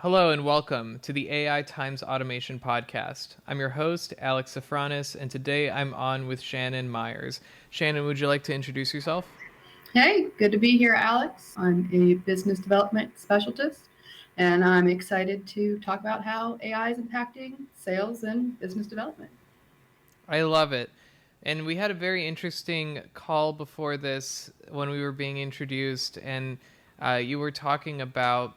Hello and welcome to the AI Times Automation Podcast. I'm your host, Alex Safranis, and today I'm on with Shannon Myers. Shannon, would you like to introduce yourself? Hey, good to be here, Alex. I'm a business development specialist, and I'm excited to talk about how AI is impacting sales and business development. I love it. And we had a very interesting call before this when we were being introduced, and you were talking about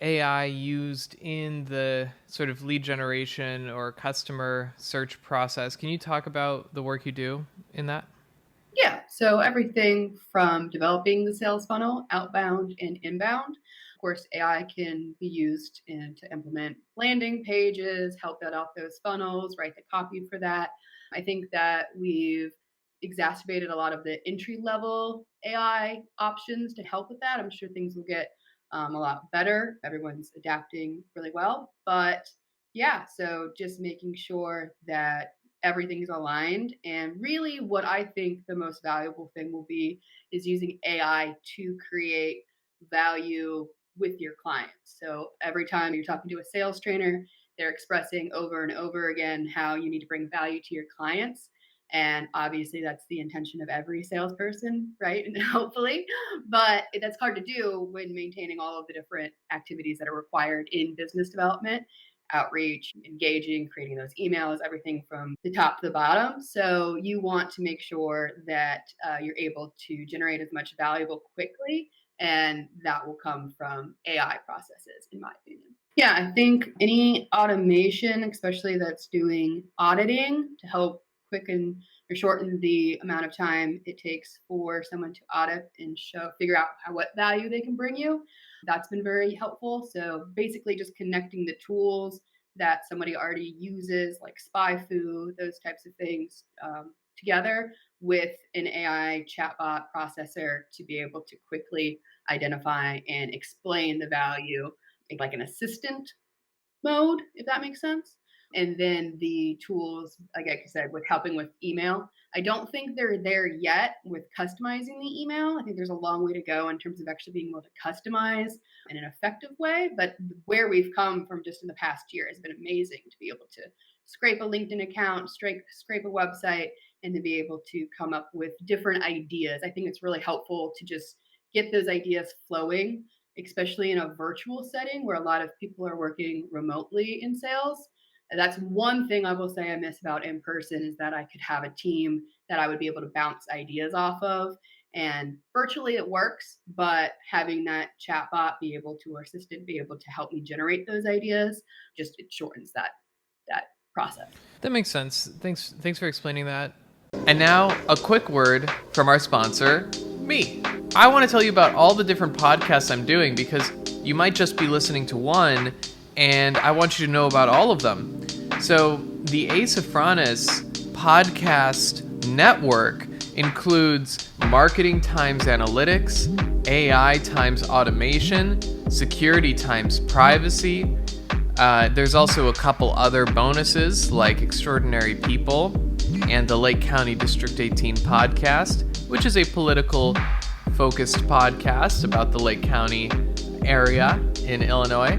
AI used in the sort of lead generation or customer search process. Can you talk about the work you do in that? Yeah, so everything from developing the sales funnel, outbound and inbound. Of course, AI can be used to implement landing pages, help build out those funnels, write the copy for that. I think that we've exacerbated a lot of the entry level AI options to help with that. I'm sure things will get a lot better. Everyone's adapting really well. But yeah, so just making sure that everything's aligned. And really, what I think the most valuable thing will be is using AI to create value with your clients. So every time you're talking to a sales trainer, they're expressing over and over again how you need to bring value to your clients. And obviously, that's the intention of every salesperson, right? And hopefully, but that's hard to do when maintaining all of the different activities that are required in business development, outreach, engaging, creating those emails, everything from the top to the bottom. So you want to make sure that you're able to generate as much valuable quickly, and that will come from AI processes, in my opinion. Yeah, I think any automation, especially that's doing auditing to help quicken or shorten the amount of time it takes for someone to audit and figure out what value they can bring you. That's been very helpful. So basically just connecting the tools that somebody already uses, like SpyFu, those types of things, together with an AI chatbot processor to be able to quickly identify and explain the value, like an assistant mode, if that makes sense. And then the tools, like I said, with helping with email. I don't think they're there yet with customizing the email. I think there's a long way to go in terms of actually being able to customize in an effective way. But where we've come from just in the past year has been amazing to be able to scrape a LinkedIn account, scrape a website, and to be able to come up with different ideas. I think it's really helpful to just get those ideas flowing, especially in a virtual setting where a lot of people are working remotely in sales. And that's one thing I will say I miss about in person is that I could have a team that I would be able to bounce ideas off of. And virtually it works, but having that chatbot be able to, or assistant be able to help me generate those ideas, just it shortens that process. That makes sense. Thanks for explaining that. And now, a quick word from our sponsor, me. I want to tell you about all the different podcasts I'm doing because you might just be listening to one, and I want you to know about all of them. So, the A. Safranis podcast network includes marketing times analytics, AI times automation, security times privacy. There's also a couple other bonuses like Extraordinary People and the Lake County District 18 podcast, which is a political focused podcast about the Lake County area in Illinois.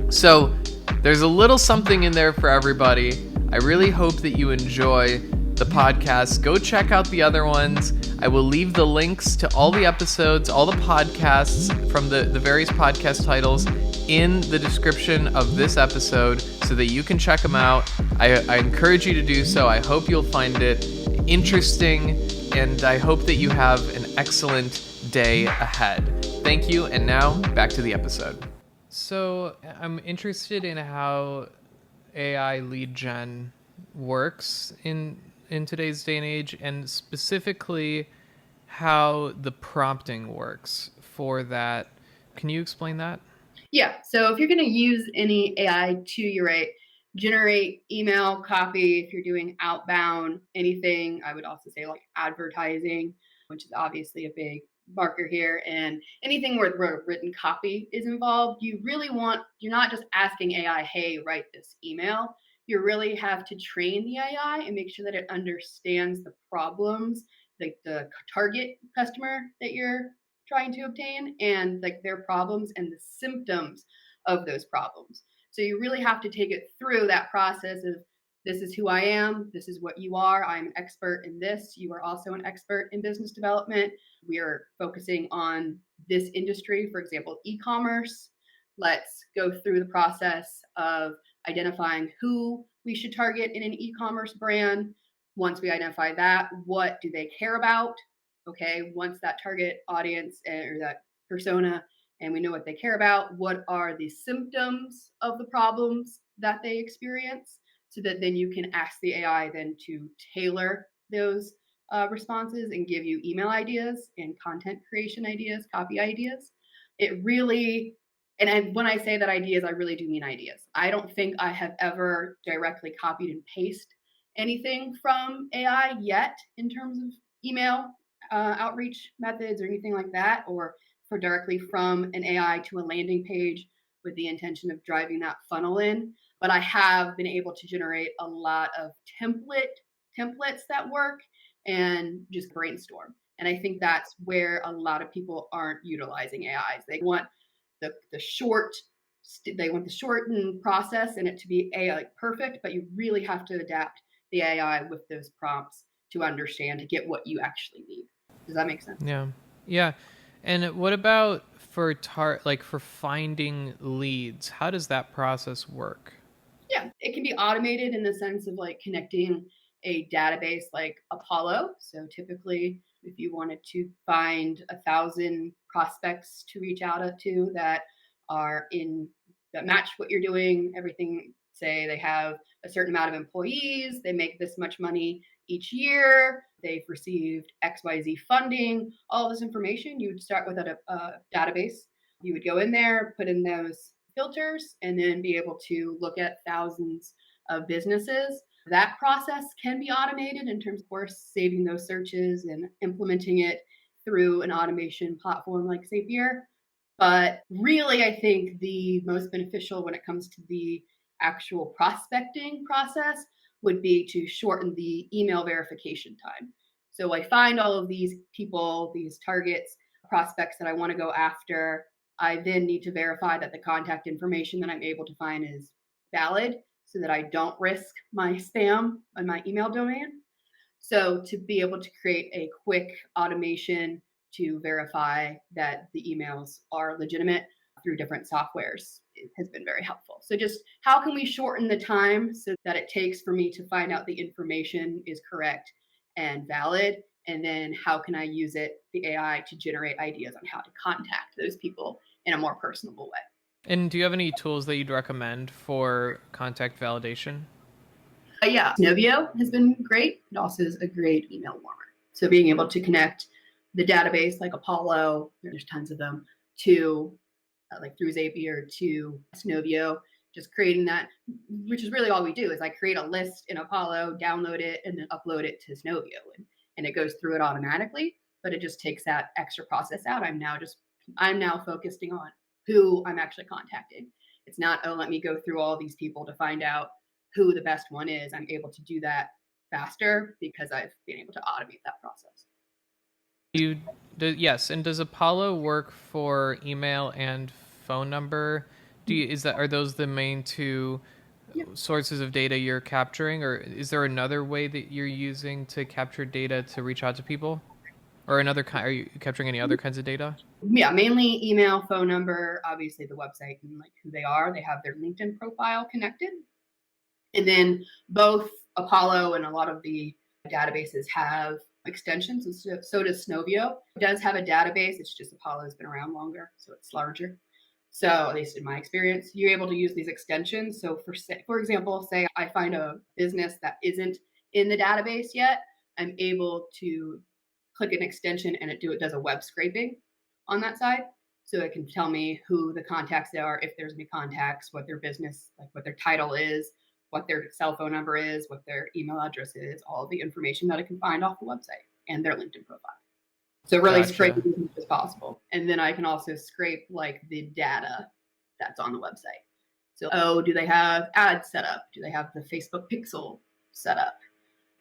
So there's a little something in there for everybody. I really hope that you enjoy the podcast. Go check out the other ones. I will leave the links to all the episodes, all the podcasts from the various podcast titles in the description of this episode so that you can check them out. I encourage you to do so. I hope you'll find it interesting, and I hope that you have an excellent day ahead. Thank you, and now back to the episode. So I'm interested in how AI lead gen works in today's day and age, and specifically how the prompting works for that. Can you explain that? Yeah. So if you're going to use any AI to generate email copy, if you're doing outbound anything, I would also say like advertising, which is obviously a big marker here, and anything where written copy is involved, you're not just asking AI, hey, write this email. You really have to train the AI and make sure that it understands the problems, like the target customer that you're trying to obtain, and like their problems and the symptoms of those problems. So you really have to take it through that process of, this is who I am, this is what you are, I'm an expert in this, you are also an expert in business development. We are focusing on this industry, for example, e-commerce. Let's go through the process of identifying who we should target in an e-commerce brand. Once we identify that, what do they care about? Okay, once that target audience or that persona, and we know what they care about, what are the symptoms of the problems that they experience, so that then you can ask the AI then to tailor those responses and give you email ideas and content creation ideas, copy ideas. It really, when I say that ideas, I really do mean ideas. I don't think I have ever directly copied and pasted anything from AI yet in terms of email outreach methods or anything like that, or for directly from an AI to a landing page with the intention of driving that funnel in. But I have been able to generate a lot of templates that work and just brainstorm. And I think that's where a lot of people aren't utilizing AIs. They want the shortened process and it to be AI perfect, but you really have to adapt the AI with those prompts to understand, to get what you actually need. Does that make sense? Yeah. Yeah. And what about for for finding leads? How does that process work? Yeah, it can be automated in the sense of like connecting a database like Apollo. So typically, if you wanted to find 1,000 prospects to reach out to that are that match what you're doing, everything, say they have a certain amount of employees, they make this much money each year, they've received XYZ funding, all this information, you would start with a database. You would go in there, put in those filters, and then be able to look at thousands of businesses. That process can be automated in terms of course saving those searches and implementing it through an automation platform like Zapier. But really, I think the most beneficial when it comes to the actual prospecting process would be to shorten the email verification time. So I find all of these people, these targets, prospects that I want to go after. I then need to verify that the contact information that I'm able to find is valid so that I don't risk my spam on my email domain. So to be able to create a quick automation to verify that the emails are legitimate through different softwares has been very helpful. So just how can we shorten the time so that it takes for me to find out the information is correct and valid? And then how can I use the AI, to generate ideas on how to contact those people in a more personable way? And do you have any tools that you'd recommend for contact validation? Yeah, Novio has been great. It also is a great email warmer. So being able to connect the database like Apollo, there's tons of them, to like through Zapier to Novio, just creating that, which is really all we do is I create a list in Apollo, download it, and then upload it to Novio, and it goes through it automatically. But it just takes that extra process out. I'm now focusing on who I'm actually contacting. It's not, oh, let me go through all these people to find out who the best one is. I'm able to do that faster because I've been able to automate that process. Yes, and does Apollo work for email and phone number? Are those the main two sources of data you're capturing, or is there another way that you're using to capture data to reach out to people? Or are you capturing any other kinds of data? Yeah, mainly email, phone number, obviously the website and like who they are. They have their LinkedIn profile connected. And then both Apollo and a lot of the databases have extensions. So does Snovio. It does have a database. It's just Apollo's been around longer, so it's larger. So at least in my experience, you're able to use these extensions. So for example, say I find a business that isn't in the database yet, I'm able to click an extension and it does a web scraping on that side. So it can tell me who the contacts are, if there's any contacts, what their business, like what their title is, what their cell phone number is, what their email address is, all the information that I can find off the website and their LinkedIn profile. So really scrape as much as possible. And then I can also scrape like the data that's on the website. So, do they have ads set up? Do they have the Facebook pixel set up?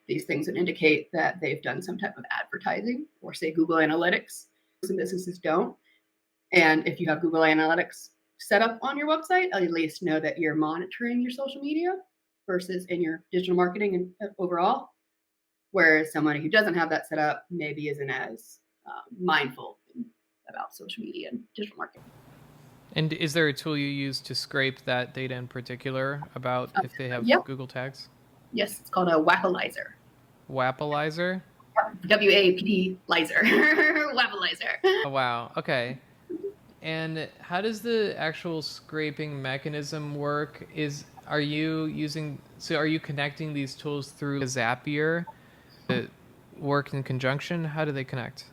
These things would indicate that they've done some type of advertising, or say Google Analytics. Some businesses don't. And if you have Google Analytics, setup on your website, at least know that you're monitoring your social media versus in your digital marketing and overall. Whereas somebody who doesn't have that set up maybe isn't as mindful about social media and digital marketing. And is there a tool you use to scrape that data in particular about if they have Yep. Google tags? Yes, it's called a Wappalizer. Wappalizer? Wappalizer. Wappalizer. Oh, wow. Okay. And how does the actual scraping mechanism work? Are you connecting these tools through Zapier to work in conjunction? How do they connect?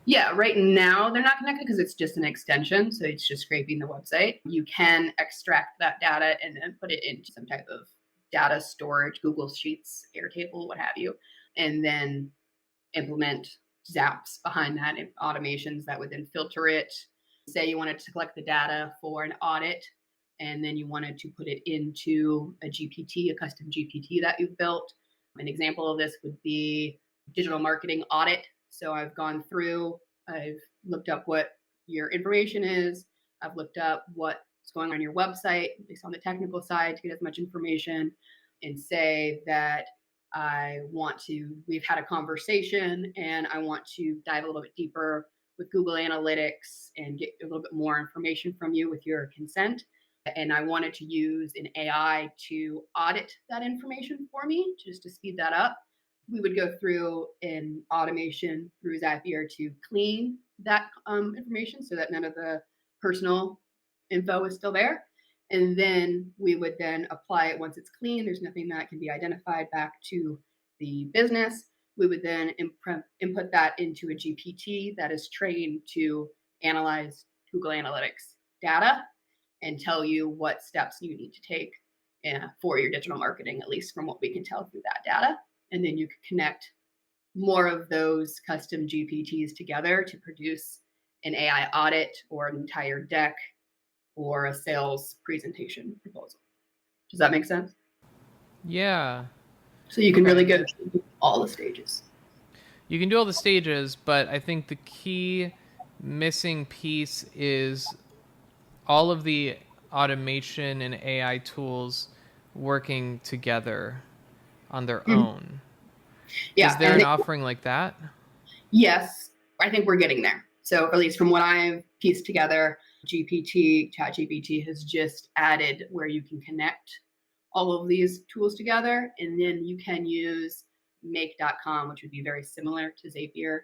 Yeah, right now they're not connected because it's just an extension. So it's just scraping the website. You can extract that data and then put it into some type of data storage, Google Sheets, Airtable, what have you, and then implement zaps behind that and automations that would then filter it. Say you wanted to collect the data for an audit, and then you wanted to put it into a GPT, a custom GPT that you've built. An example of this would be digital marketing audit. So I've gone through, I've looked up what your information is, I've looked up what's going on your website, at least on the technical side, to get as much information, and say that we've had a conversation and I want to dive a little bit deeper with Google Analytics and get a little bit more information from you with your consent. And I wanted to use an AI to audit that information for me, just to speed that up. We would go through an automation through Zapier to clean that information so that none of the personal info is still there. And then we would then apply it once it's clean. There's nothing that can be identified back to the business. We would then input that into a GPT that is trained to analyze Google Analytics data and tell you what steps you need to take for your digital marketing, at least from what we can tell through that data. And then you can connect more of those custom GPTs together to produce an AI audit or an entire deck or a sales presentation proposal. Does that make sense? Yeah. So you can really go through all the stages. You can do all the stages, but I think the key missing piece is all of the automation and AI tools working together on their own. Yeah. Is there an offering like that? Yes, I think we're getting there. So at least from what I've pieced together, ChatGPT has just added where you can connect all of these tools together. And then you can use make.com, which would be very similar to Zapier,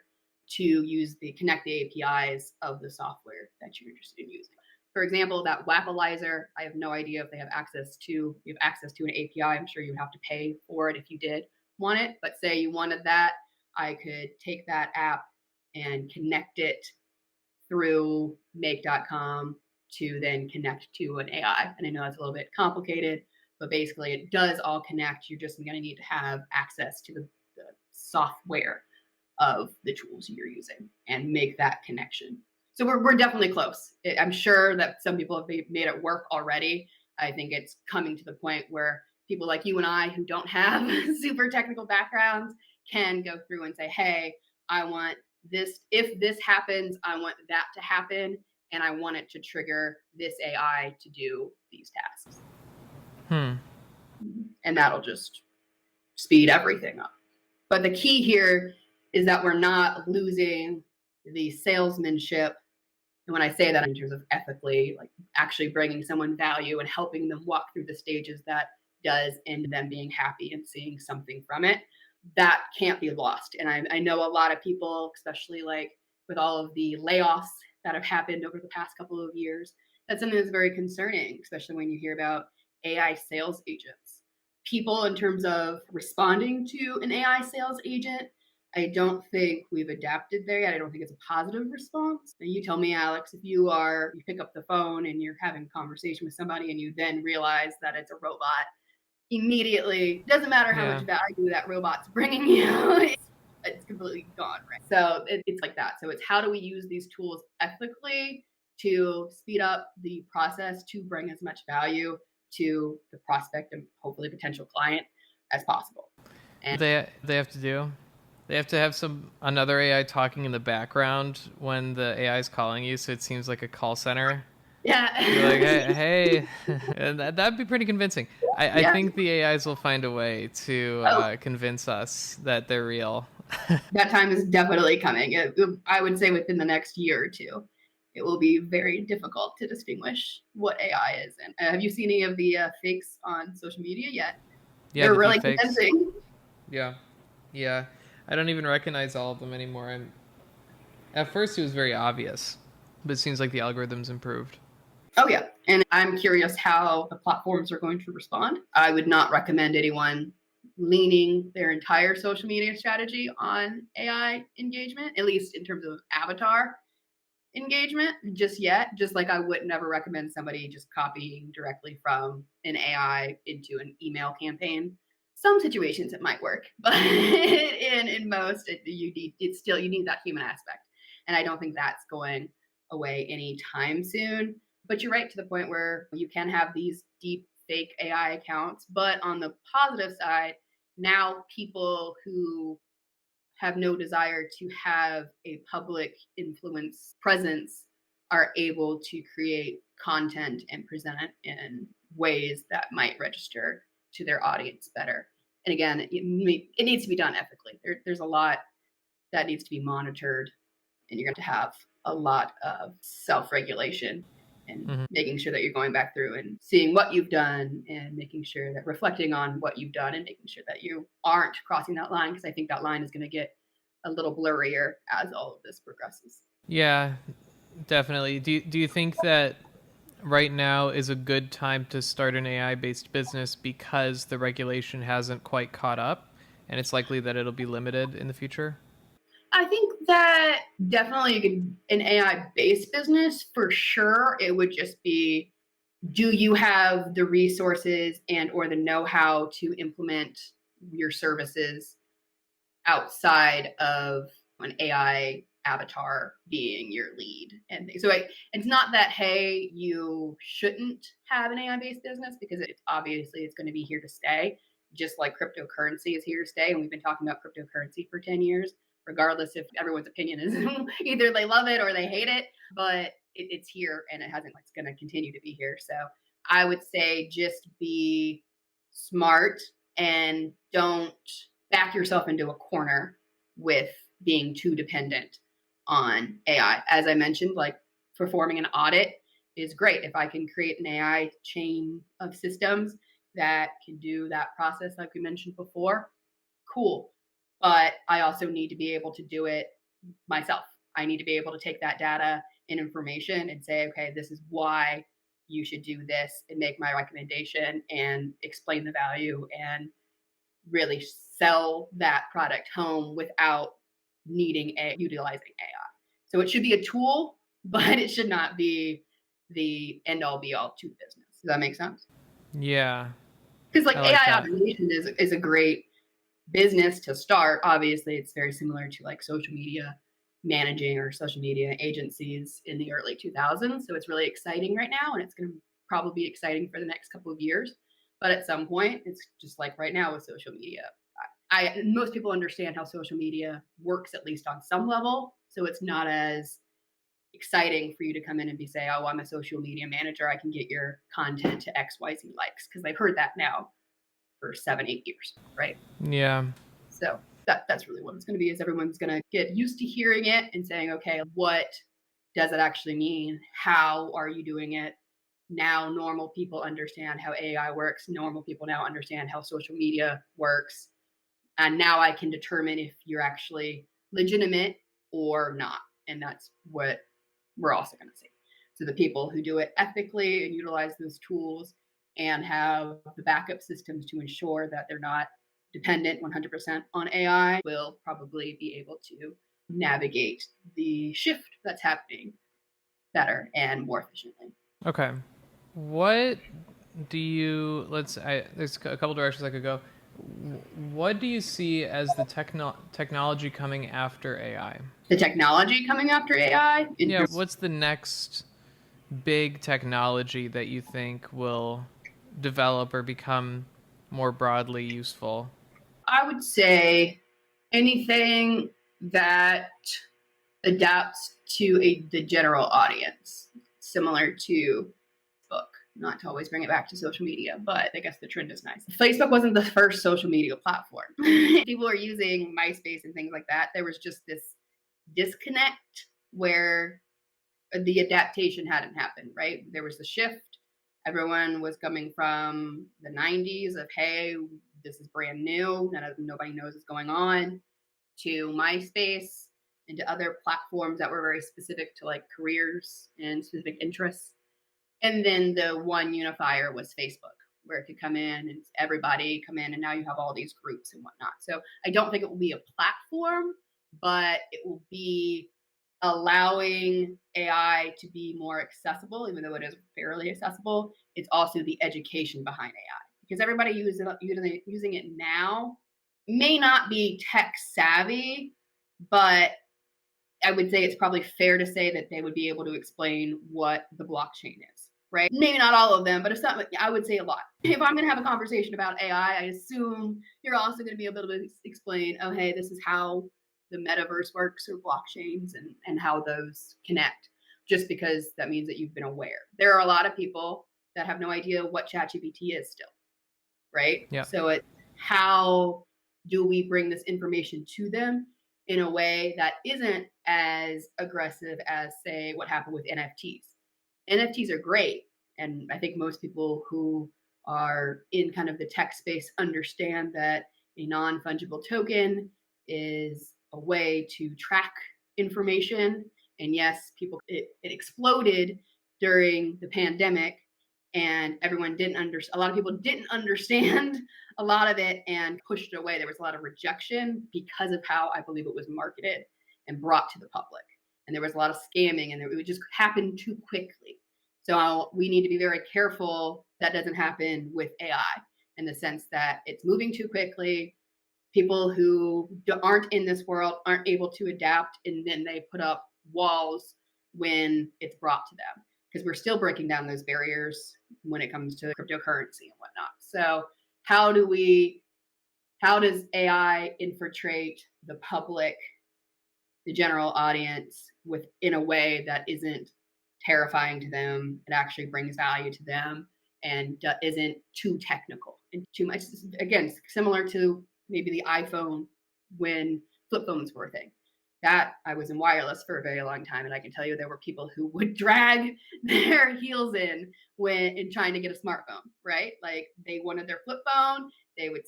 to connect the APIs of the software that you're interested in using. For example, that Wappalizer, I have no idea if they have access to an API. I'm sure you would have to pay for it if you did want it. But say you wanted that, I could take that app and connect it through make.com to then connect to an AI. And I know that's a little bit complicated, but basically it does all connect. You're just going to need to have access to the software of the tools you're using and make that connection. So we're definitely close. I'm sure that some people have made it work already. I think it's coming to the point where people like you and I who don't have super technical backgrounds can go through and say, hey, I want this. If this happens, I want that to happen. And I want it to trigger this AI to do these tasks. And that'll just speed everything up. But the key here is that we're not losing the salesmanship. And when I say that in terms of ethically, like actually bringing someone value and helping them walk through the stages that does end them being happy and seeing something from it, that can't be lost. And I know a lot of people, especially like with all of the layoffs that have happened over the past couple of years, that's something that's very concerning, especially when you hear about AI sales agents. People, in terms of responding to an AI sales agent, I don't think we've adapted there yet. I don't think it's a positive response. And you tell me, Alex, if you pick up the phone and you're having a conversation with somebody and you then realize that it's a robot, immediately, doesn't matter how much value that robot's bringing you, it's completely gone, right? So it's like that. So it's how do we use these tools ethically to speed up the process to bring as much value to the prospect and hopefully potential client as possible. And they have to do. They have to have another AI talking in the background when the AI is calling you, so it seems like a call center. Be like, Yeah. hey, and that'd be pretty convincing. I Yeah. think the AIs will find a way to Oh, convince us that they're real. that time is definitely coming. I would say within the next year or two, it will be very difficult to distinguish what AI is. And have you seen any of the fakes on social media yet? Yeah, They're the really deepfakes. convincing. Yeah, yeah. I don't even recognize all of them anymore. At first, it was very obvious, but it seems like the algorithms improved. Oh, yeah. And I'm curious how the platforms are going to respond. I would not recommend anyone leaning their entire social media strategy on AI engagement, at least in terms of avatar engagement, just yet. Just like I would never recommend somebody just copying directly from an AI into an email campaign. Some situations it might work, but in most, you need that human aspect, and I don't think that's going away anytime soon. But you're right to the point where you can have these deep fake AI accounts, but on the positive side, now people who have no desire to have a public influence presence are able to create content and present it in ways that might register to their audience better. And again, it needs to be done ethically. There's a lot that needs to be monitored, and you're going to have a lot of self-regulation and Hmm. making sure that you're going back through and seeing what you've done and making sure that reflecting on what you've done and making sure that you aren't crossing that line, because I think that line is going to get a little blurrier as all of this progresses. Yeah, definitely. Do you think that right now is a good time to start an AI based business because the regulation hasn't quite caught up, and it's likely that it'll be limited in the future? I think that definitely an AI based business for sure. It would just be, do you have the resources and or the know-how to implement your services outside of an AI avatar being your lead? And so it's not that, hey, you shouldn't have an AI based business, because it's obviously it's going to be here to stay, just like cryptocurrency is here to stay. And we've been talking about cryptocurrency for 10 years, regardless if everyone's opinion is either they love it or they hate it, but it's here and it's going to continue to be here. So I would say just be smart and don't back yourself into a corner with being too dependent on AI. As I mentioned, like performing an audit is great. If I can create an AI chain of systems that can do that process, like we mentioned before, cool. But I also need to be able to do it myself. I need to be able to take that data and information and say, okay, this is why you should do this, and make my recommendation and explain the value and really sell that product home without utilizing AI. So it should be a tool, but it should not be the end all be all to the business. Does that make sense? Yeah, Because like I like AI that. automation is a great business to start. Obviously, it's very similar to like social media managing or social media agencies in the early 2000s. So it's really exciting right now, and it's going to probably be exciting for the next couple of years. But at some point, it's just like right now with social media. Most people understand how social media works, at least on some level. So it's not as exciting for you to come in and be say, "Oh, I'm a social media manager. I can get your content to XYZ likes," because they've heard that now for 7, 8 years, right? Yeah. So that's really what it's going to be. Is everyone's going to get used to hearing it and saying, "Okay, what does it actually mean? How are you doing it?" Now normal people understand how AI works. Normal people now understand how social media works. And now I can determine if you're actually legitimate or not. And that's what we're also going to see. So the people who do it ethically and utilize those tools and have the backup systems to ensure that they're not dependent 100% on AI will probably be able to navigate the shift that's happening better and more efficiently. Okay. What do you there's a couple directions I could go. What do you see as the technology coming after AI? The technology coming after AI, Yeah, what's the next big technology that you think will develop or become more broadly useful? I would say anything that adapts to the general audience. similar to Facebook. Not to always bring it back to social media, but I guess the trend is nice. Facebook wasn't the first social media platform. People are using MySpace and things like that. There was just this disconnect where the adaptation hadn't happened, right? There was the shift. Everyone was coming from the 90s of, hey, this is brand new, nobody knows what's going on, to MySpace and to other platforms that were very specific to like careers and specific interests. And then the one unifier was Facebook, where it could come in and everybody come in, and now you have all these groups and whatnot. So I don't think it will be a platform, but it will be allowing AI to be more accessible, even though it is fairly accessible. It's also the education behind AI, because everybody using it now may not be tech savvy, but I would say it's probably fair to say that they would be able to explain what the blockchain is, right? Maybe not all of them, but if something, I would say a lot. If I'm going to have a conversation about AI, I assume you're also going to be able to explain, oh, hey, this is how the metaverse works or blockchains and how those connect, just because that means that you've been aware. There are a lot of people that have no idea what ChatGPT is still, right? Yeah. So it's how do we bring this information to them in a way that isn't as aggressive as, say, what happened with NFTs. NFTs are great. And I think most people who are in kind of the tech space understand that a non-fungible token is a way to track information. And yes, it exploded during the pandemic, and everyone didn't understand. A lot of people didn't understand a lot of it and pushed it away. There was a lot of rejection because of how I believe it was marketed and brought to the public. And there was a lot of scamming, and it would just happen too quickly. So we need to be very careful that doesn't happen with AI, in the sense that it's moving too quickly. People who aren't in this world aren't able to adapt, and then they put up walls when it's brought to them, because we're still breaking down those barriers when it comes to cryptocurrency and whatnot. So how does AI infiltrate the public, the general audience, in a way that isn't terrifying to them, it actually brings value to them, and isn't too technical and too much? Again, similar to maybe the iPhone when flip phones were a thing. That I was in wireless for a very long time, and I can tell you there were people who would drag their heels in trying to get a smartphone, right? Like they wanted their flip phone, they would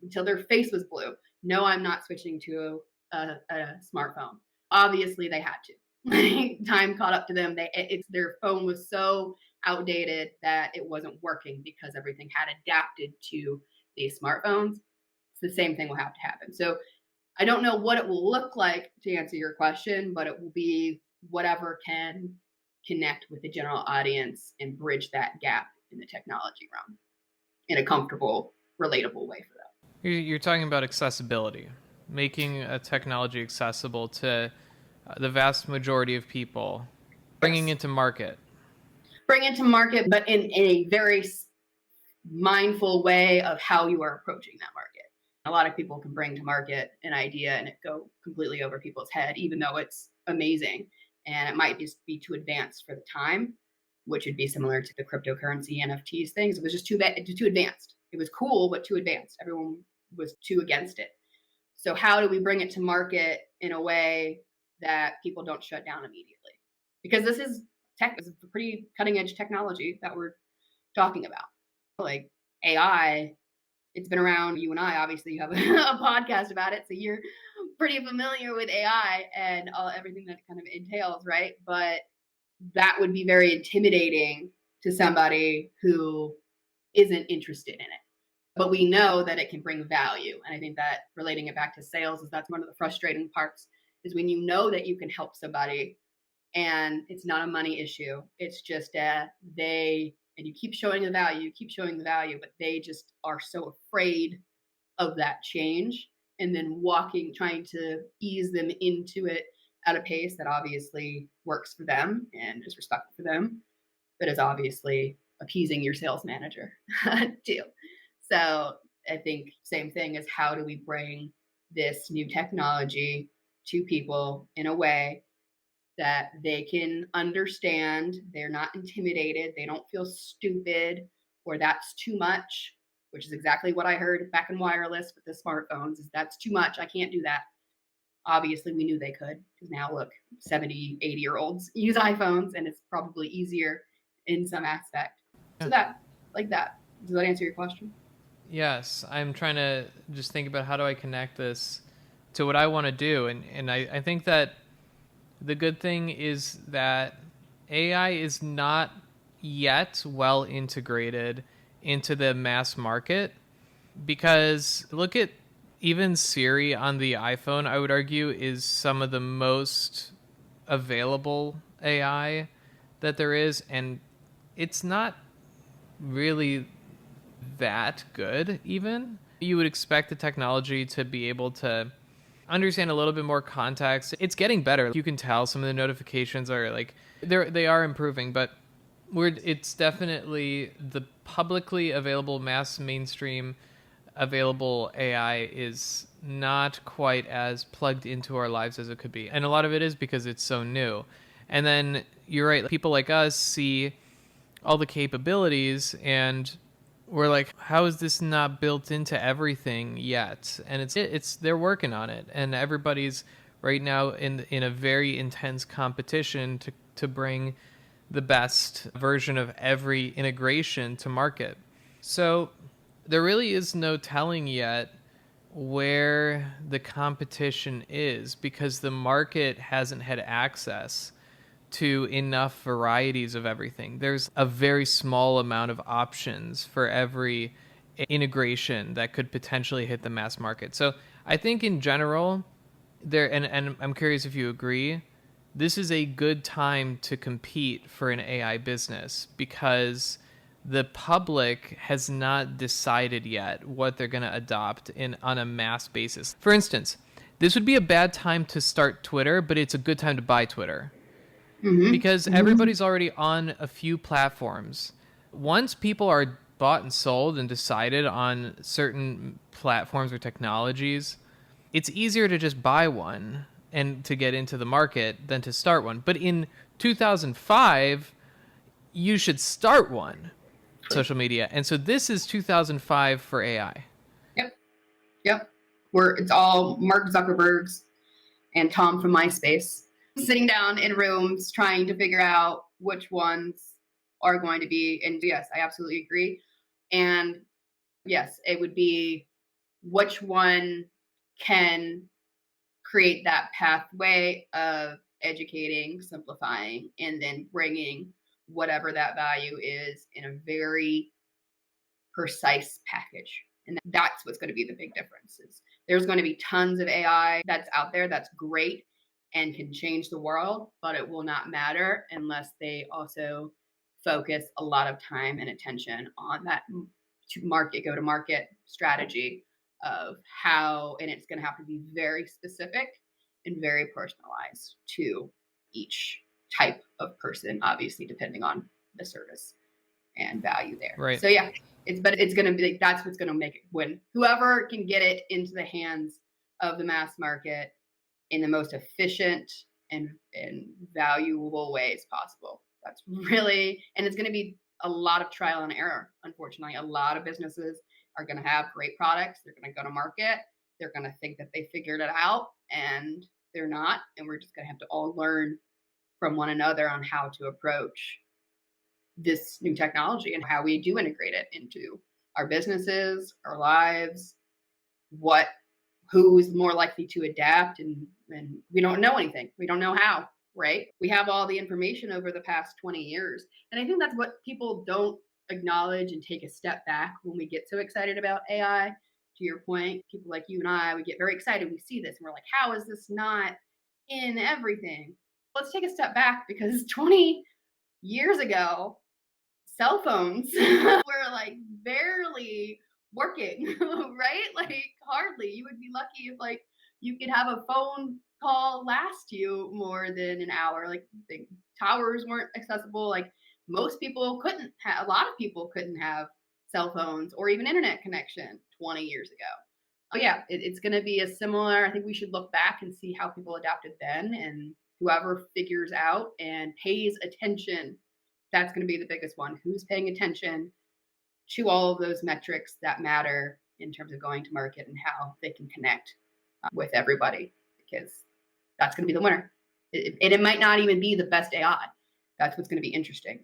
until their face was blue. No, I'm not switching to a smartphone. Obviously, they had to. Time caught up to them. Their phone was so outdated that it wasn't working because everything had adapted to these smartphones. The same thing will have to happen. So I don't know what it will look like, to answer your question, but it will be whatever can connect with the general audience and bridge that gap in the technology realm in a comfortable, relatable way for them. You're talking about accessibility, making a technology accessible to the vast majority of people, bringing it to market. Bring it to market, but in a very mindful way of how you are approaching that market. A lot of people can bring to market an idea and it go completely over people's head, even though it's amazing. And it might just be too advanced for the time, which would be similar to the cryptocurrency NFTs things. It was just too advanced. It was cool, but too advanced. Everyone was too against it. So how do we bring it to market in a way that people don't shut down immediately? Because this is a pretty cutting edge technology that we're talking about. Like AI, it's been around. You and I obviously have a podcast about it, so you're pretty familiar with AI and everything that it kind of entails, right? But that would be very intimidating to somebody who isn't interested in it. But we know that it can bring value. And I think that relating it back to sales that's one of the frustrating parts, is when you know that you can help somebody and it's not a money issue. It's just and you keep showing the value, but they just are so afraid of that change, and then trying to ease them into it at a pace that obviously works for them and is respectful for them, but is obviously appeasing your sales manager too. So I think same thing is, how do we bring this new technology to people in a way that they can understand. They're not intimidated. They don't feel stupid or that's too much, which is exactly what I heard back in wireless with the smartphones is that's too much. I can't do that. Obviously, we knew they could because now look, 70, 80-year-olds use iPhones and it's probably easier in some aspect. So that, like that. Does that answer your question? Yes, I'm trying to just think about how do I connect this to what I want to do. And I think that the good thing is that AI is not yet well integrated into the mass market because look at even Siri on the iPhone, I would argue, is some of the most available AI that there is. And it's not really that good, even. You would expect the technology to be able to understand a little bit more context. It's getting better. You can tell some of the notifications are like they are improving, but it's definitely the publicly available mainstream available AI is not quite as plugged into our lives as it could be. And a lot of it is because it's so new. And then you're right, people like us see all the capabilities and we're like, how is this not built into everything yet? And it's they're working on it, and everybody's right now in a very intense competition to bring the best version of every integration to market. So there really is no telling yet where the competition is because the market hasn't had access to enough varieties of everything. There's a very small amount of options for every integration that could potentially hit the mass market. So I think in general, and I'm curious if you agree, this is a good time to compete for an AI business because the public has not decided yet what they're going to adopt on a mass basis. For instance, this would be a bad time to start Twitter, but it's a good time to buy Twitter. Because everybody's already on a few platforms. Once people are bought and sold and decided on certain platforms or technologies, it's easier to just buy one and to get into the market than to start one. But in 2005, you should start one, social media. And so this is 2005 for AI. Yep. Where it's all Mark Zuckerberg's and Tom from MySpace sitting down in rooms trying to figure out which ones are going to be. And yes, I absolutely agree. And yes, it would be which one can create that pathway of educating, simplifying, and then bringing whatever that value is in a very precise package. And that's what's going to be the big difference. There's going to be tons of AI that's out there that's great and can change the world, but it will not matter unless they also focus a lot of time and attention on that go to market strategy of how, and it's going to have to be very specific and very personalized to each type of person, obviously depending on the service and value there. Right. So yeah, it's going to be that's what's going to make it win. Whoever can get it into the hands of the mass market in the most efficient and valuable ways possible. That's really, and it's going to be a lot of trial and error. Unfortunately, a lot of businesses are going to have great products. They're going to go to market. They're going to think that they figured it out, and they're not. And we're just going to have to all learn from one another on how to approach this new technology and how we do integrate it into our businesses, our lives, who is more likely to adapt, and we don't know anything. We don't know how, right? We have all the information over the past 20 years. And I think that's what people don't acknowledge and take a step back when we get so excited about AI. To your point, people like you and I, we get very excited. We see this and we're like, how is this not in everything? Let's take a step back because 20 years ago, cell phones were like barely working, right? Like hardly. You would be lucky if like you could have a phone call last you more than an hour. Like the towers weren't accessible. Like most people couldn't have, a lot of people couldn't have cell phones or even internet connection 20 years ago. Oh yeah, it's going to be a similar, I think we should look back and see how people adapted then and whoever figures out and pays attention, that's going to be the biggest one. Who's paying attention to all of those metrics that matter in terms of going to market and how they can connect with everybody, because that's going to be the winner. And it might not even be the best AI. That's what's going to be interesting.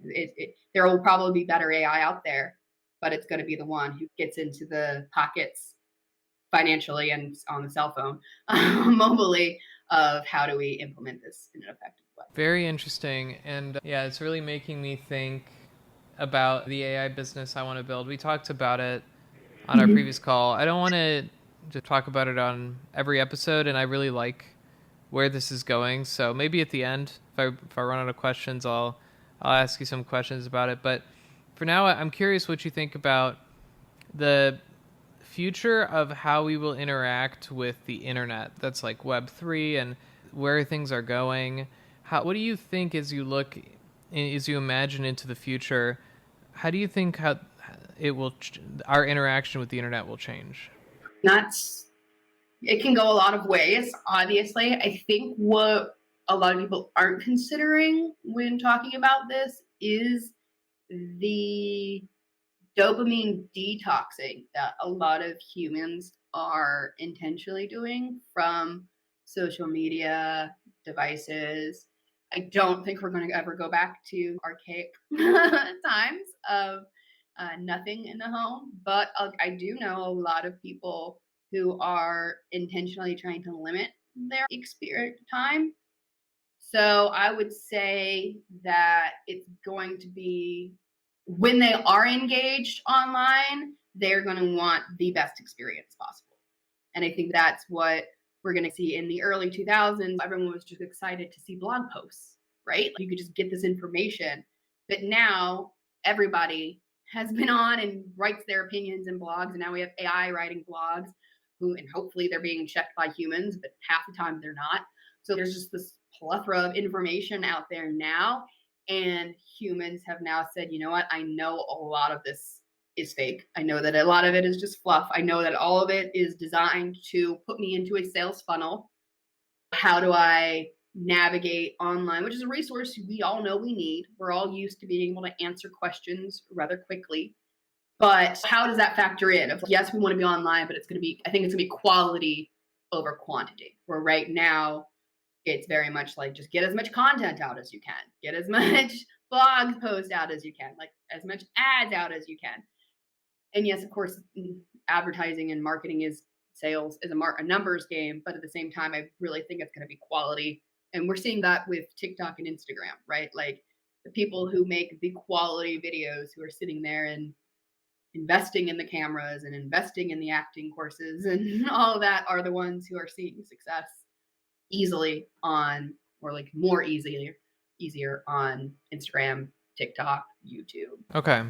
There will probably be better AI out there, but it's going to be the one who gets into the pockets financially and on the cell phone, mobily, of how do we implement this in an effective way. Very interesting. And yeah, it's really making me think about the AI business I want to build. We talked about it on our previous call. I don't want to just talk about it on every episode, and I really like where this is going. So maybe at the end, if I run out of questions, I'll ask you some questions about it. But for now, I'm curious what you think about the future of how we will interact with the internet. That's like Web3 and where things are going. What do you think as you imagine into the future? How do you think how our interaction with the internet will change? It can go a lot of ways, obviously. I think what a lot of people aren't considering when talking about this is the dopamine detoxing that a lot of humans are intentionally doing from social media devices. I don't think we're going to ever go back to archaic times of nothing in the home, but I do know a lot of people who are intentionally trying to limit their experience time. So I would say that it's going to be, when they are engaged online, they're going to want the best experience possible. And I think that's what we're going to see. In the early 2000s, everyone was just excited to see blog posts, right? You could just get this information. But now everybody has been on and writes their opinions in blogs. And now we have AI writing blogs and hopefully they're being checked by humans, but half the time they're not. So there's just this plethora of information out there now. And humans have now said, you know what? I know a lot of this is fake. I know that a lot of it is just fluff. I know that all of it is designed to put me into a sales funnel. How do I navigate online, which is a resource we all know we need. We're all used to being able to answer questions rather quickly. But how does that factor in? Yes, we want to be online, but I think it's going to be quality over quantity. Where right now, it's very much like just get as much content out as you can, get as much blog post out as you can, like as much ads out as you can. And yes, of course, advertising and marketing is sales is a numbers game, but at the same time, I really think it's going to be quality. And we're seeing that with TikTok and Instagram, right? Like the people who make the quality videos, who are sitting there and investing in the cameras and investing in the acting courses and all of that, are the ones who are seeing success easily on, or like more easier on Instagram, TikTok, YouTube. Okay.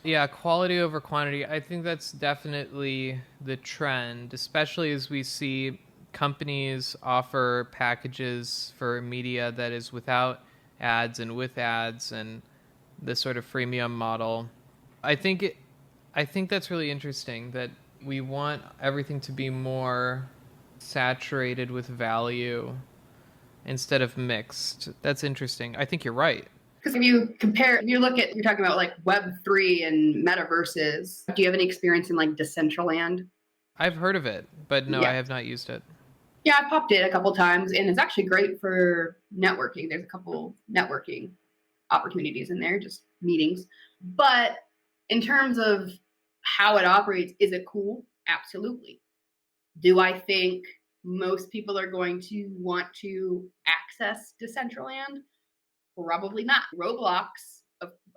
Yeah, quality over quantity. I think that's definitely the trend, especially as we see companies offer packages for media that is without ads and with ads and this sort of freemium model. I think that's really interesting, that we want everything to be more saturated with value instead of mixed. That's interesting. I think you're right. Because if you you're talking about like Web3 and metaverses. Do you have any experience in like Decentraland? I've heard of it, but no, Yeah. I have not used it. Yeah, I popped in a couple times, and it's actually great for networking. There's a couple networking opportunities in there, just meetings. But in terms of how it operates, is it cool? Absolutely. Do I think most people are going to want to access Decentraland? Probably not. Roblox,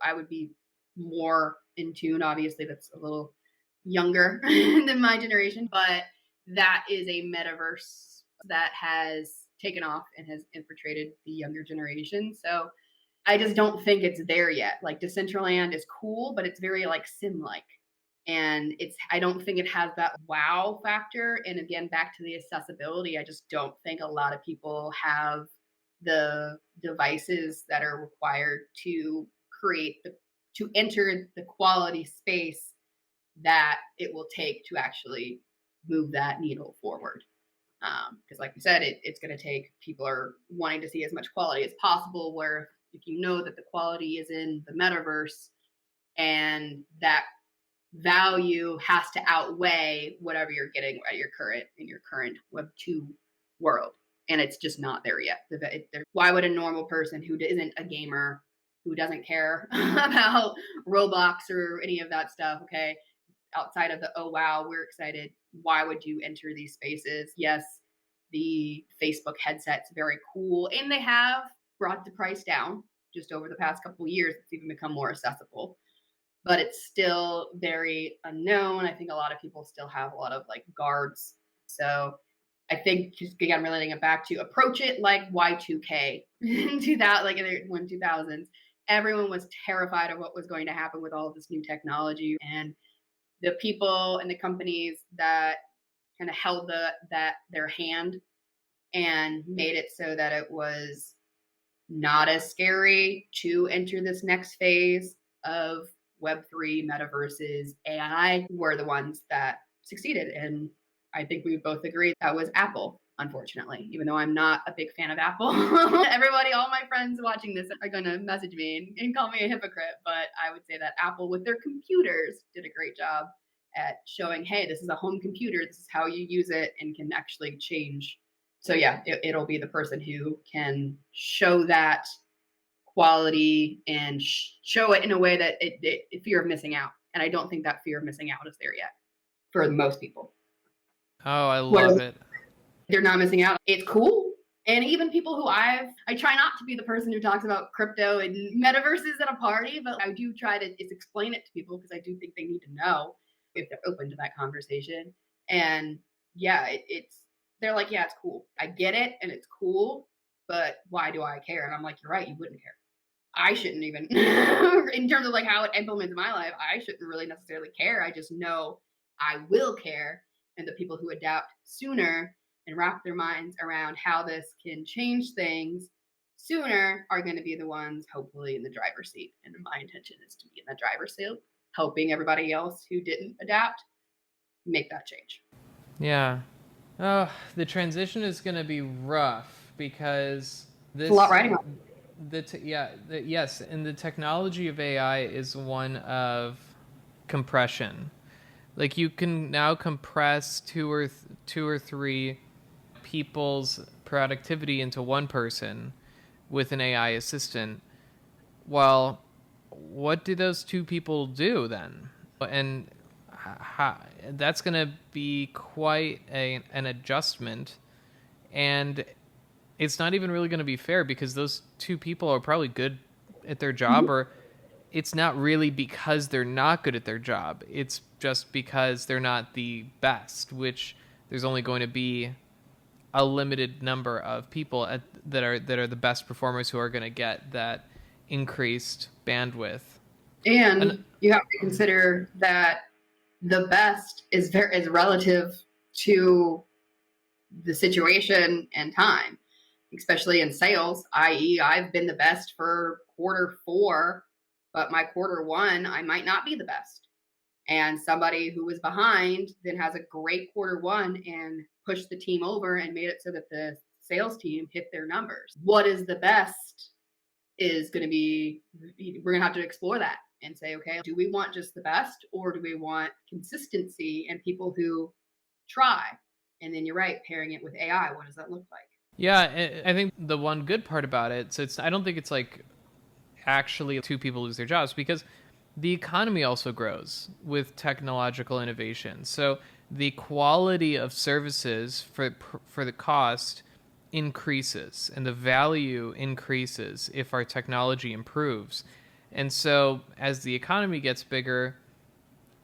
I would be more in tune. Obviously, that's a little younger than my generation, but that is a metaverse that has taken off and has infiltrated the younger generation. So I just don't think it's there yet. Like Decentraland is cool, but it's very like sim-like. And I don't think it has that wow factor. And again, back to the accessibility, I just don't think a lot of people have the devices that are required to to enter the quality space that it will take to actually move that needle forward. Because like we said, it's going to take, people are wanting to see as much quality as possible, where if you know that the quality is in the metaverse and that value has to outweigh whatever you're getting at your current Web 2 world. And it's just not there yet. Why would a normal person who isn't a gamer, who doesn't care about Roblox or any of that stuff, okay, outside of the, oh wow, we're excited, why would you enter these spaces? Yes, the Facebook headset's very cool, and they have brought the price down just over the past couple of years. It's even become more accessible, but it's still very unknown. I think a lot of people still have a lot of like guards. So I think, just again, relating it back to, approach it like Y2K in 2000, like in the 2000s. Everyone was terrified of what was going to happen with all of this new technology, and the people and the companies that kind of held their hand and made it so that it was not as scary to enter this next phase of Web3, metaverses, AI, were the ones that succeeded. And I think we both agree that was Apple, unfortunately, even though I'm not a big fan of Apple. Everybody, all my friends watching this are going to message me and call me a hypocrite, but I would say that Apple, with their computers, did a great job at showing, hey, this is a home computer, this is how you use it, and can actually change. So yeah, it'll be the person who can show that quality and show it in a way that fear of missing out. And I don't think that fear of missing out is there yet for most people. Oh, I love it. They're not missing out. It's cool. And even people who I try not to be the person who talks about crypto and metaverses at a party, but I do try to explain it to people, because I do think they need to know if they're open to that conversation. And yeah, they're like, yeah, it's cool. I get it, and it's cool, but why do I care? And I'm like, you're right, you wouldn't care. I shouldn't even, in terms of like how it implements my life, I shouldn't really necessarily care. I just know I will care. And the people who adapt sooner and wrap their minds around how this can change things sooner are going to be the ones, hopefully, in the driver's seat. And my intention is to be in the driver's seat, helping everybody else who didn't adapt make that change. Yeah. Oh, the transition is going to be rough, because this, it's a lot riding on. Yes, and the technology of AI is one of compression. Like, you can now compress two or three people's productivity into one person with an AI assistant. Well, what do those two people do then? And that's going to be quite an adjustment, and it's not even really going to be fair, because those two people are probably good at their job, or it's not really because they're not good at their job. It's just because they're not the best, which there's only going to be a limited number of people that are the best performers who are going to get that increased bandwidth. And you have to consider that the best is relative to the situation and time, especially in sales, i.e. I've been the best for quarter 4, but my quarter 1, I might not be the best. And somebody who was behind then has a great quarter 1 and pushed the team over and made it so that the sales team hit their numbers. What is the best is going to be, we're going to have to explore that and say, okay, do we want just the best, or do we want consistency and people who try? And then you're right, pairing it with AI, what does that look like? Yeah, I think the one good part about it, so I don't think it's like actually two people lose their jobs, because the economy also grows with technological innovation. So the quality of services for the cost increases, and the value increases if our technology improves. And so as the economy gets bigger,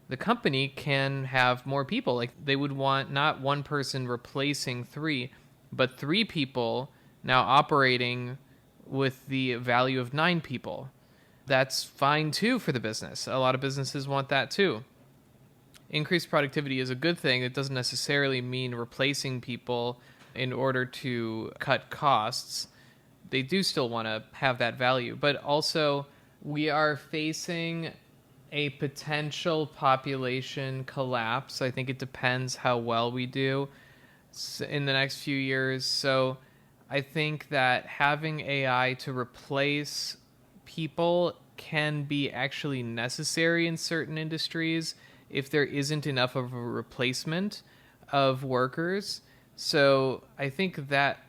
the company can have more people. Like, they would want not one person replacing 3, but 3 people now operating with the value of 9 people. That's fine too for the business. A lot of businesses want that too. Increased productivity is a good thing. It doesn't necessarily mean replacing people in order to cut costs. They do still want to have that value. But also, we are facing a potential population collapse. I think it depends how well we do. in the next few years. So I think that having AI to replace people can be actually necessary in certain industries if there isn't enough of a replacement of workers. So I think that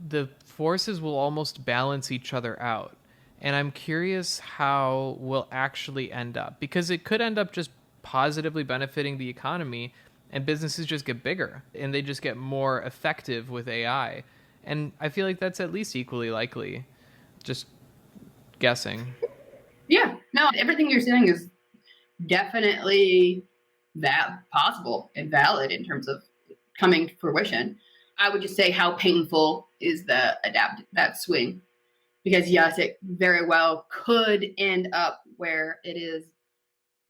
the forces will almost balance each other out. And I'm curious how we'll actually end up, because it could end up just positively benefiting the economy and businesses just get bigger and they just get more effective with AI. And I feel like that's at least equally likely. Just guessing. Yeah, no, everything you're saying is definitely that possible and valid in terms of coming to fruition. I would just say how painful is the that swing, because yes, it very well could end up where it is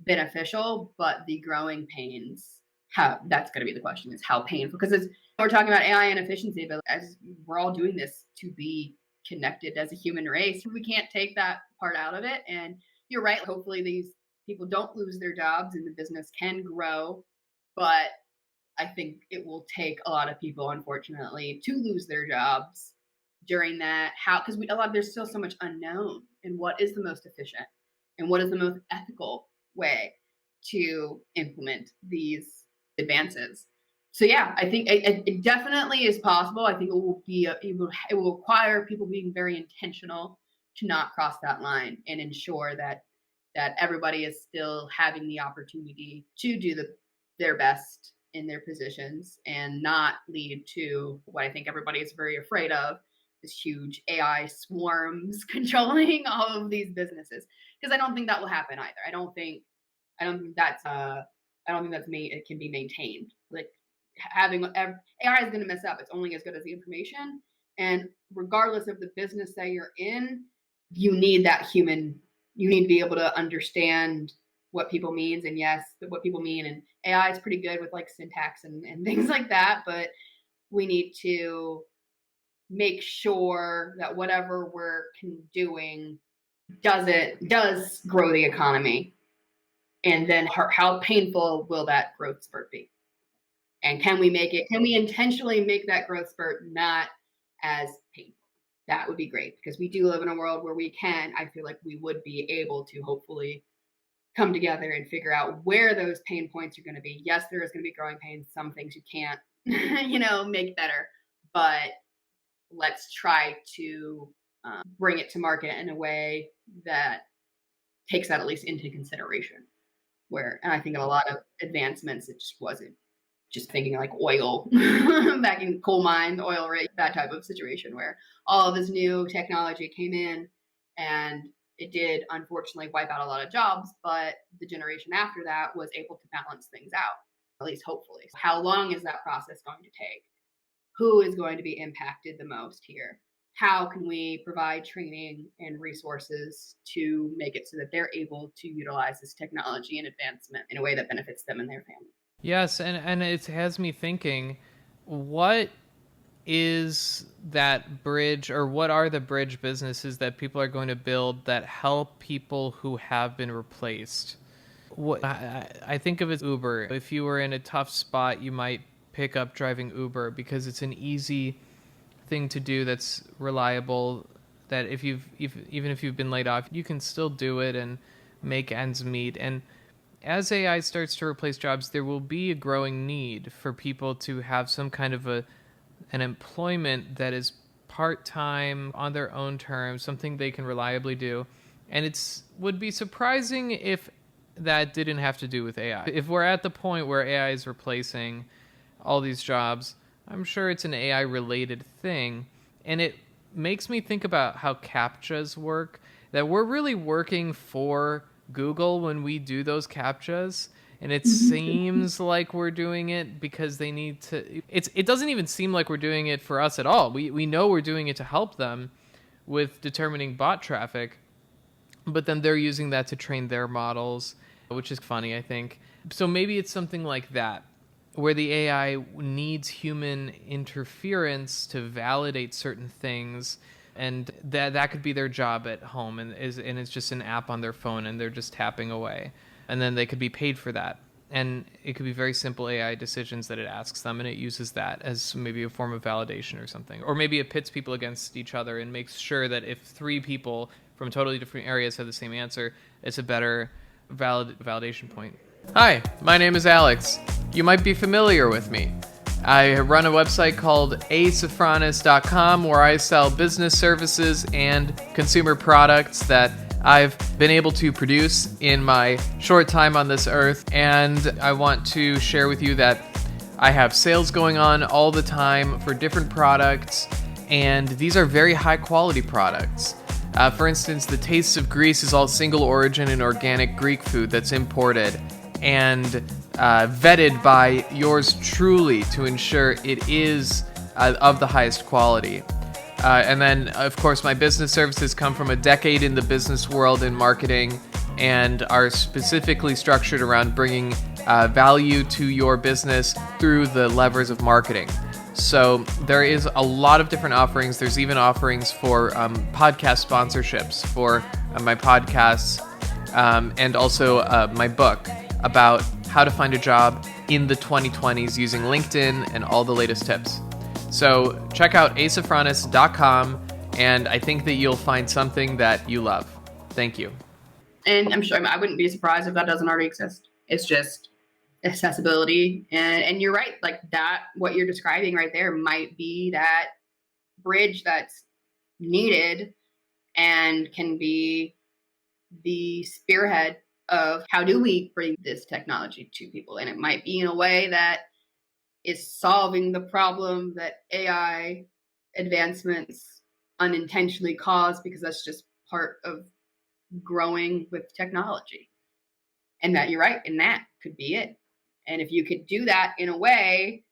beneficial, but the growing pains, how that's going to be the question, is how painful, because we're talking about AI and efficiency, but as we're all doing this to be connected as a human race, we can't take that part out of it. And you're right, hopefully these people don't lose their jobs and the business can grow, but I think it will take a lot of people, unfortunately, to lose their jobs during that. How? Because there's still so much unknown in what is the most efficient and what is the most ethical way to implement these advances. So yeah, I think it definitely is possible. I think it will be it will require people being very intentional to not cross that line and ensure that everybody is still having the opportunity to do their best in their positions and not lead to what I think everybody is very afraid of, this huge AI swarms controlling all of these businesses. Because I don't think that will happen either. I don't think that's it can be maintained. Like having AI is going to mess up. It's only as good as the information, and regardless of the business that you're in, you need that human. You need to be able to understand what people means, and yes, what people mean. And AI is pretty good with like syntax and things like that, but we need to make sure that whatever we're doing does grow the economy. And then how painful will that growth spurt be? And can we intentionally make that growth spurt not as painful? That would be great, because we do live in a world where I feel like we would be able to hopefully come together and figure out where those pain points are going to be. Yes, there is going to be growing pains. Some things you can't, make better, but let's try to bring it to market in a way that takes that at least into consideration. And I think in a lot of advancements, it just wasn't. Just thinking like oil, back in coal mine, oil rig, that type of situation where all of this new technology came in, and it did unfortunately wipe out a lot of jobs, but the generation after that was able to balance things out, at least hopefully. How long is that process going to take? Who is going to be impacted the most here? How can we provide training and resources to make it so that they're able to utilize this technology and advancement in a way that benefits them and their family? Yes, and it has me thinking, what is that bridge, or what are the bridge businesses that people are going to build that help people who have been replaced? What I think of as Uber. If you were in a tough spot, you might pick up driving Uber because it's an easy thing to do that's reliable, that even if you've been laid off, you can still do it and make ends meet. And as AI starts to replace jobs, there will be a growing need for people to have some kind of an employment that is part-time, on their own terms, something they can reliably do. And would be surprising if that didn't have to do with AI. If we're at the point where AI is replacing all these jobs, I'm sure it's an AI-related thing. And it makes me think about how CAPTCHAs work, that we're really working for Google when we do those CAPTCHAs, and it seems like we're doing it because they need to. It doesn't even seem like we're doing it for us at all. We know we're doing it to help them with determining bot traffic, but then they're using that to train their models, which is funny, I think. So maybe it's something like that, where the AI needs human interference to validate certain things, and that could be their job at home, and it's just an app on their phone, and they're just tapping away, and then they could be paid for that. And it could be very simple AI decisions that it asks them, and it uses that as maybe a form of validation or something. Or maybe it pits people against each other and makes sure that if 3 people from totally different areas have the same answer, it's a better validation point. Hi, my name is Alex. You might be familiar with me. I run a website called asafranis.com where I sell business services and consumer products that I've been able to produce in my short time on this earth, and I want to share with you that I have sales going on all the time for different products, and these are very high quality products. For instance, the Taste of Greece is all single origin and organic Greek food that's imported and vetted by yours truly to ensure it is of the highest quality. And then, of course, my business services come from a decade in the business world in marketing and are specifically structured around bringing value to your business through the levers of marketing. So there is a lot of different offerings. There's even offerings for podcast sponsorships for my podcasts and also my book about how to find a job in the 2020s using LinkedIn and all the latest tips. So check out asafranis.com, and I think that you'll find something that you love. Thank you. And I'm sure I wouldn't be surprised if that doesn't already exist. It's just accessibility. And you're right, like that, what you're describing right there might be that bridge that's needed and can be the spearhead of how do we bring this technology to people. And it might be in a way that is solving the problem that AI advancements unintentionally cause, because that's just part of growing with technology. And that you're right, and that could be it. And if you could do that in a way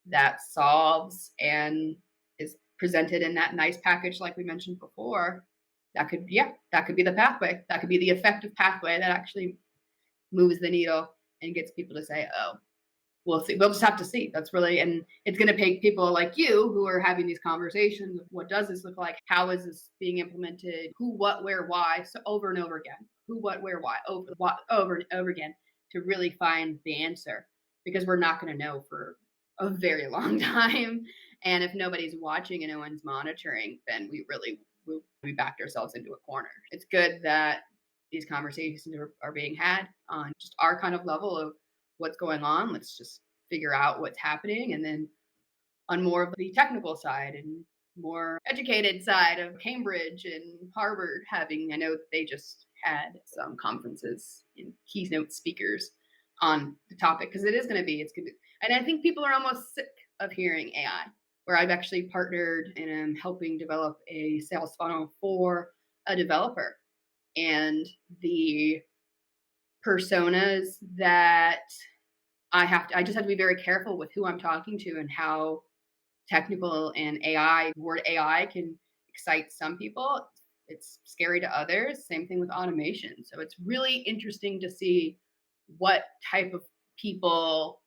that solves and is presented in that nice package like we mentioned before, that could be the pathway. That could be the effective pathway that actually moves the needle and gets people to say, oh, we'll see. We'll just have to see. That's really, and it's going to take people like you who are having these conversations. What does this look like? How is this being implemented? Who, what, where, why? So over and over again. Who, what, where, why? Over and over again to really find the answer, because we're not going to know for a very long time. And if nobody's watching and no one's monitoring, then we backed ourselves into a corner. It's good that these conversations are being had on just our kind of level of what's going on. Let's just figure out what's happening. And then on more of the technical side and more educated side of Cambridge and Harvard I know they just had some conferences and keynote speakers on the topic, because it's going to be, and I think people are almost sick of hearing AI, where I've actually partnered and am helping develop a sales funnel for a developer. And the personas that I just have to be very careful with who I'm talking to and how technical and word AI can excite some people. It's scary to others. Same thing with automation. So it's really interesting to see what type of people,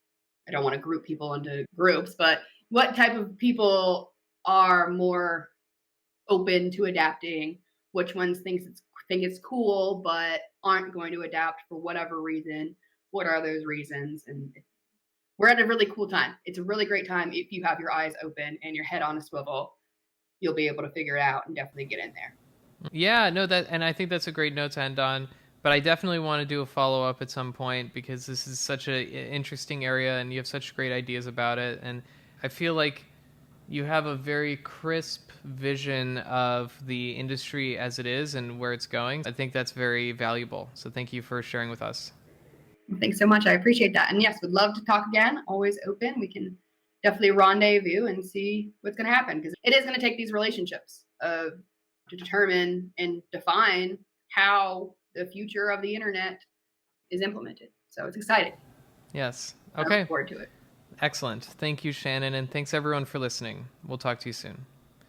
I don't want to group people into groups, but what type of people are more open to adapting, which ones think it's cool, but aren't going to adapt for whatever reason. What are those reasons? And we're at a really cool time. It's a really great time. If you have your eyes open and your head on a swivel, you'll be able to figure it out and definitely get in there. Yeah, no, and I think that's a great note to end on. But I definitely want to do a follow-up at some point, because this is such an interesting area and you have such great ideas about it. And I feel like you have a very crisp vision of the industry as it is and where it's going. I think that's very valuable. So thank you for sharing with us. Thanks so much. I appreciate that. And yes, would love to talk again. Always open. We can definitely rendezvous and see what's going to happen, because it is going to take these relationships to determine and define how the future of the internet is implemented. So it's exciting. Yes. I Okay. look forward to it. Excellent. Thank you, Shannon. And thanks everyone for listening. We'll talk to you soon.